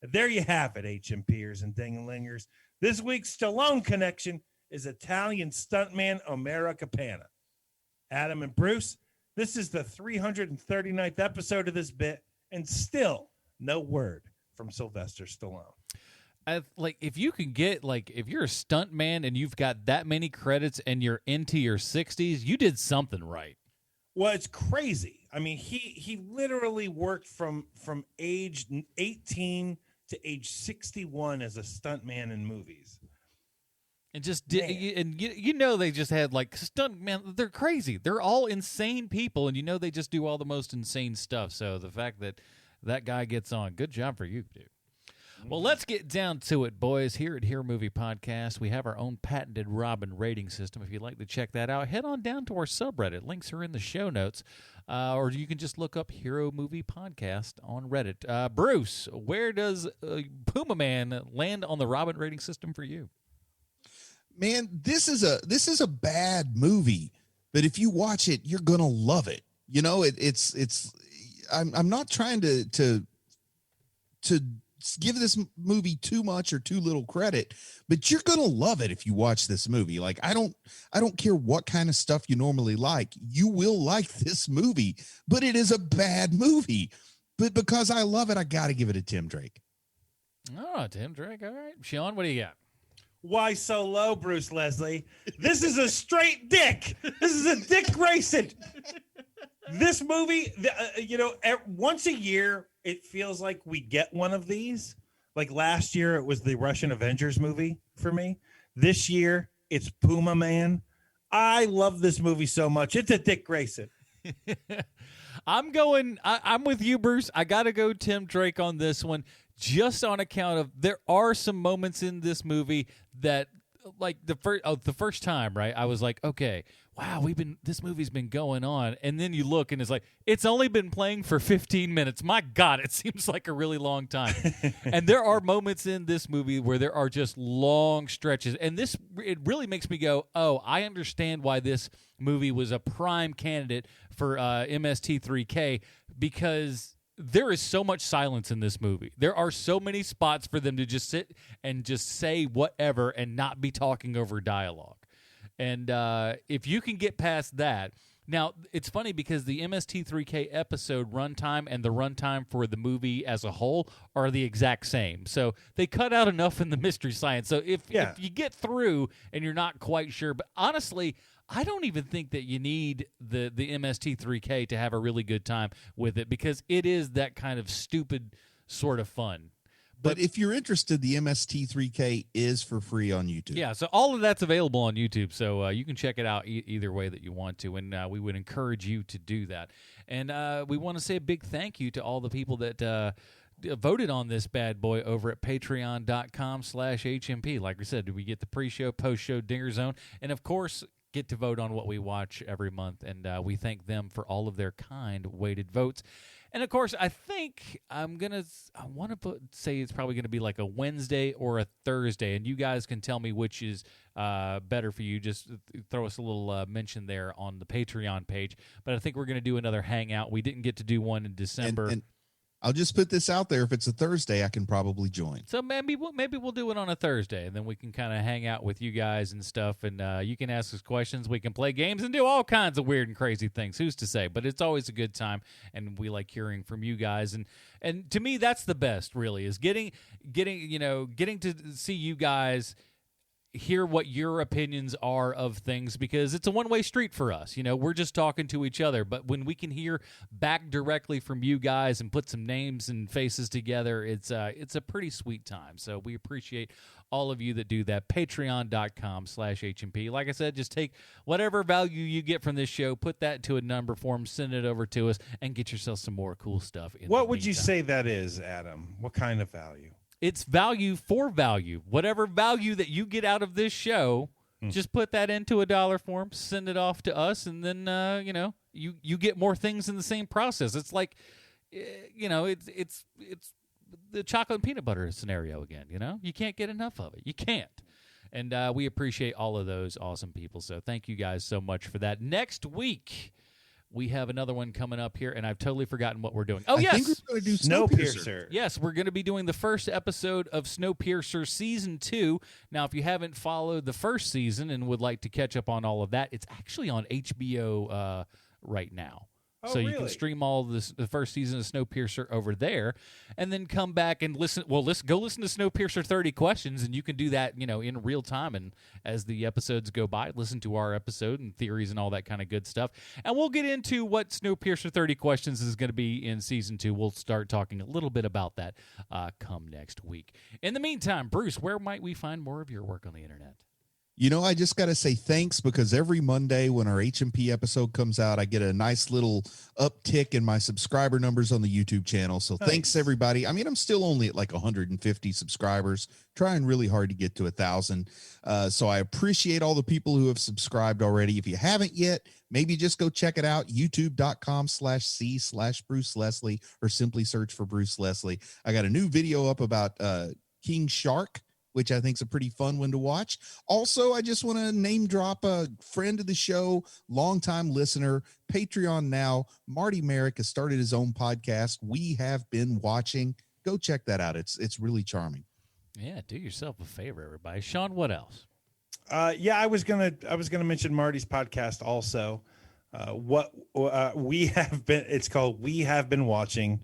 There you have it, HMPers and Dinglingers. This week's Stallone connection is Italian stuntman Homero Capana. Adam and Bruce, this is the 339th episode of this bit, and still no word from Sylvester Stallone. If you can get, if you're a stuntman and you've got that many credits and you're into your 60s, you did something right. Well, it's crazy. I mean, he literally worked from age 18 to age 61 as a stuntman in movies. And just did, and they just had stuntmen. They're crazy. They're all insane people, and they just do all the most insane stuff. So the fact that guy gets on, good job for you, dude. Well, let's get down to it, boys. Here at Hero Movie Podcast, we have our own patented Robin rating system. If you'd like to check that out, head on down to our subreddit. Links are in the show notes. Or you can just look up Hero Movie Podcast on Reddit. Bruce, where does Pumaman land on the Robin rating system for you? Man, this is a bad movie, but if you watch it, you're gonna love it. I'm not trying to give this movie too much or too little credit, but you're gonna love it if you watch this movie. I don't care what kind of stuff you normally like, you will like this movie, but it is a bad movie. But because I love it, I got to give it a Tim Drake. Oh, Tim Drake. All right, Sean, what do you got? Why so low, Bruce Leslie? This is a straight dick. This is a Dick Grayson. This movie, once a year, it feels like we get one of these. Like last year, it was the Russian Avengers movie for me. This year, it's Pumaman. I love this movie so much. It's a Dick Grayson. I'm with you, Bruce. I got to go Tim Drake on this one. Just on account of there are some moments in this movie that, the first time, right? I was like, okay, wow, this movie's been going on, and then you look and it's only been playing for 15 minutes. My God, it seems like a really long time. And there are moments in this movie where there are just long stretches, and it really makes me go, oh, I understand why this movie was a prime candidate for MST3K, because there is so much silence in this movie. There are so many spots for them to just sit and just say whatever and not be talking over dialogue. And if you can get past that, now it's funny because the MST3K episode runtime and the runtime for the movie as a whole are the exact same. So they cut out enough in the Mystery Science. So if you get through and you're not quite sure, but honestly, I don't even think that you need the MST3K to have a really good time with it, because it is that kind of stupid sort of fun. But if you're interested, the MST3K is for free on YouTube. Yeah, so all of that's available on YouTube, so you can check it out either way that you want to, and we would encourage you to do that. And we want to say a big thank you to all the people that voted on this bad boy over at patreon.com/HMP. Like we said, we get the pre-show, post-show Dinger Zone, and of course, get to vote on what we watch every month, and we thank them for all of their kind weighted votes. And of course, I think I want to say it's probably going to be like a Wednesday or a Thursday, and you guys can tell me which is better for you. Just throw us a little mention there on the Patreon page. But I think we're going to do another hangout. We didn't get to do one in December. And I'll just put this out there. If it's a Thursday, I can probably join. So maybe we'll do it on a Thursday, and then we can kind of hang out with you guys and stuff, and you can ask us questions. We can play games and do all kinds of weird and crazy things. Who's to say? But it's always a good time, and we like hearing from you guys. And to me, that's the best, really, is getting to see you guys, hear what your opinions are of things, because it's a one-way street for us. We're just talking to each other, but when we can hear back directly from you guys and put some names and faces together, it's a pretty sweet time. So we appreciate all of you that do that. Patreon.com/HMP. Like I said, just take whatever value you get from this show, put that into a number form, send it over to us, and get yourself some more cool stuff. What would you say that is, Adam? What kind of value? It's value for value. Whatever value that you get out of this show, just put that into a dollar form, send it off to us, and then you get more things in the same process. It's like it's the chocolate and peanut butter scenario again. You can't get enough of it. You can't. And we appreciate all of those awesome people. So thank you guys so much for that. Next week, we have another one coming up here, and I've totally forgotten what we're doing. Oh, yes. I think we're going to do Snowpiercer. Yes, we're going to be doing the first episode of Snowpiercer Season 2. Now, if you haven't followed the first season and would like to catch up on all of that, it's actually on HBO right now. Oh, so you really? can stream all of the first season of Snowpiercer over there, and then come back and listen. Well, go listen to Snowpiercer 30 Questions, and you can do that, in real time. And as the episodes go by, listen to our episode and theories and all that kind of good stuff. And we'll get into what Snowpiercer 30 Questions is going to be in Season 2. We'll start talking a little bit about that come next week. In the meantime, Bruce, where might we find more of your work on the internet? I just got to say thanks, because every Monday when our HMP episode comes out, I get a nice little uptick in my subscriber numbers on the YouTube channel. So thanks, everybody. I mean, I'm still only at like 150 subscribers, trying really hard to get to 1,000. So I appreciate all the people who have subscribed already. If you haven't yet, maybe just go check it out, youtube.com/c/Bruce Leslie, or simply search for Bruce Leslie. I got a new video up about King Shark, which I think is a pretty fun one to watch. Also, I just want to name drop a friend of the show, longtime listener, Patreon now. Marty Merrick has started his own podcast. We have been watching. Go check that out. It's really charming. Yeah, do yourself a favor, everybody. Sean, what else? I was gonna mention Marty's podcast also. It's called We Have Been Watching.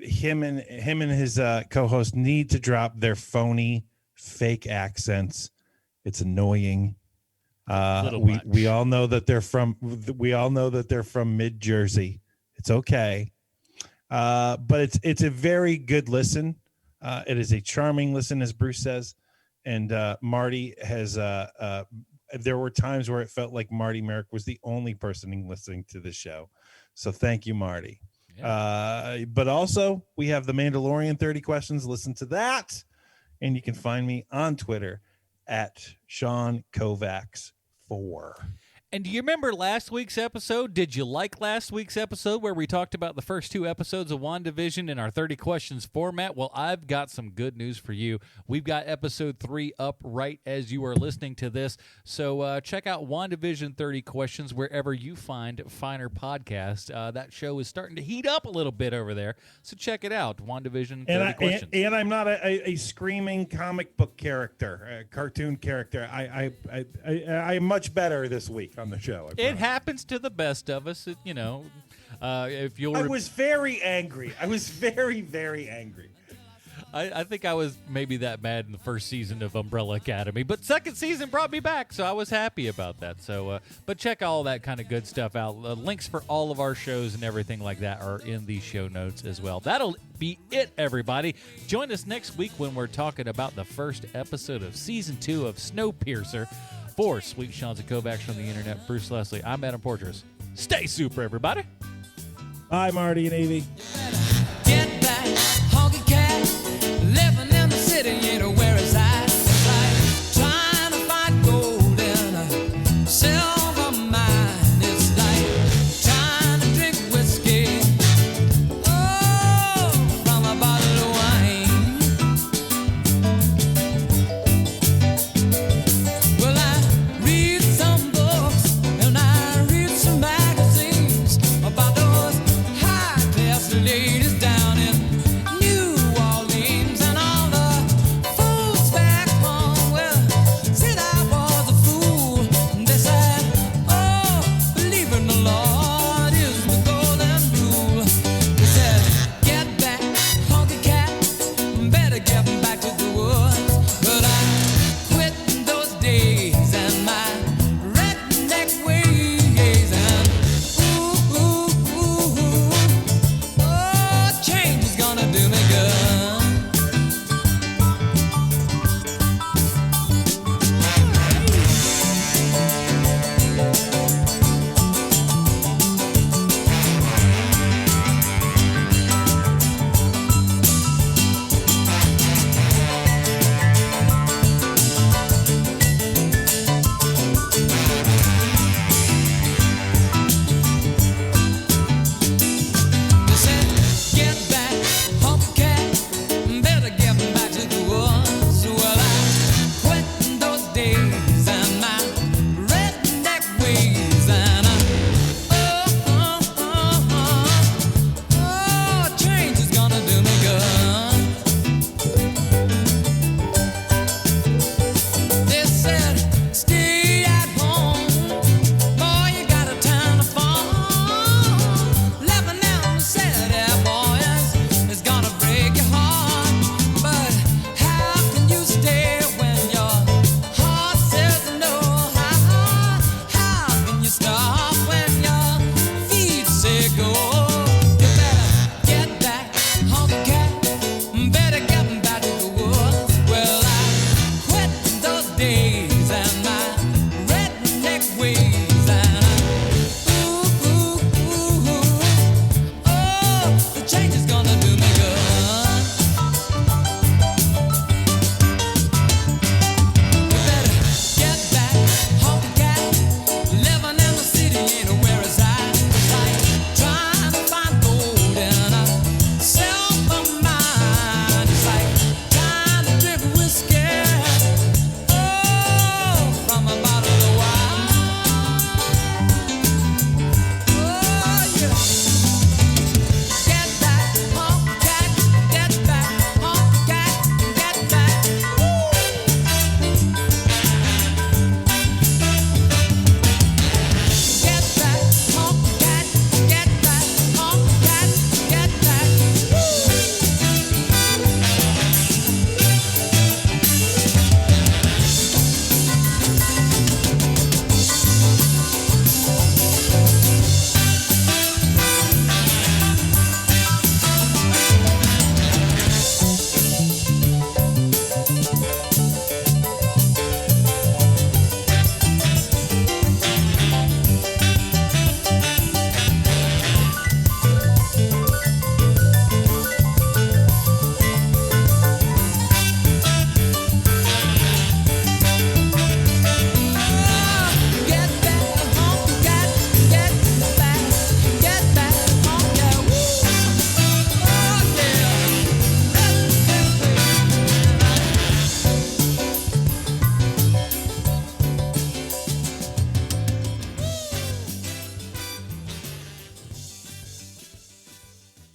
Him and his co-host need to drop their phony, fake accents. It's annoying. We all know that they're from mid Jersey. It's okay. But it's a very good listen. It is a charming listen, as Bruce says. And Marty has there were times where it felt like Marty Merrick was the only person listening to the show. So thank you, Marty. Yeah. But also we have the Mandalorian 30 Questions. Listen to that. And you can find me on Twitter at Sean Kovacs 4. And do you remember last week's episode? Did you like last week's episode where we talked about the first 2 episodes of WandaVision in our 30 questions format? Well, I've got some good news for you. We've got episode 3 up right as you are listening to this. So check out WandaVision 30 Questions wherever you find finer podcasts. That show is starting to heat up a little bit over there. So check it out, WandaVision 30 Questions. And I'm not a screaming comic book character, a cartoon character. I'm much better this week on the show. It happens to the best of us. If you'll, I was very angry. I was very, very angry. I think I was maybe that mad in the first season of Umbrella Academy, but second season brought me back, so I was happy about that. So, but check all that kind of good stuff out. Links for all of our shows and everything like that are in the show notes as well. That'll be it, everybody. Join us next week when we're talking about the first episode of Season 2 of Snowpiercer. For Sweet Sean's and Kovacs from the internet, Bruce Leslie, I'm Adam Portras. Stay super, everybody. Bye, Marty and Evie. Get that honky cat.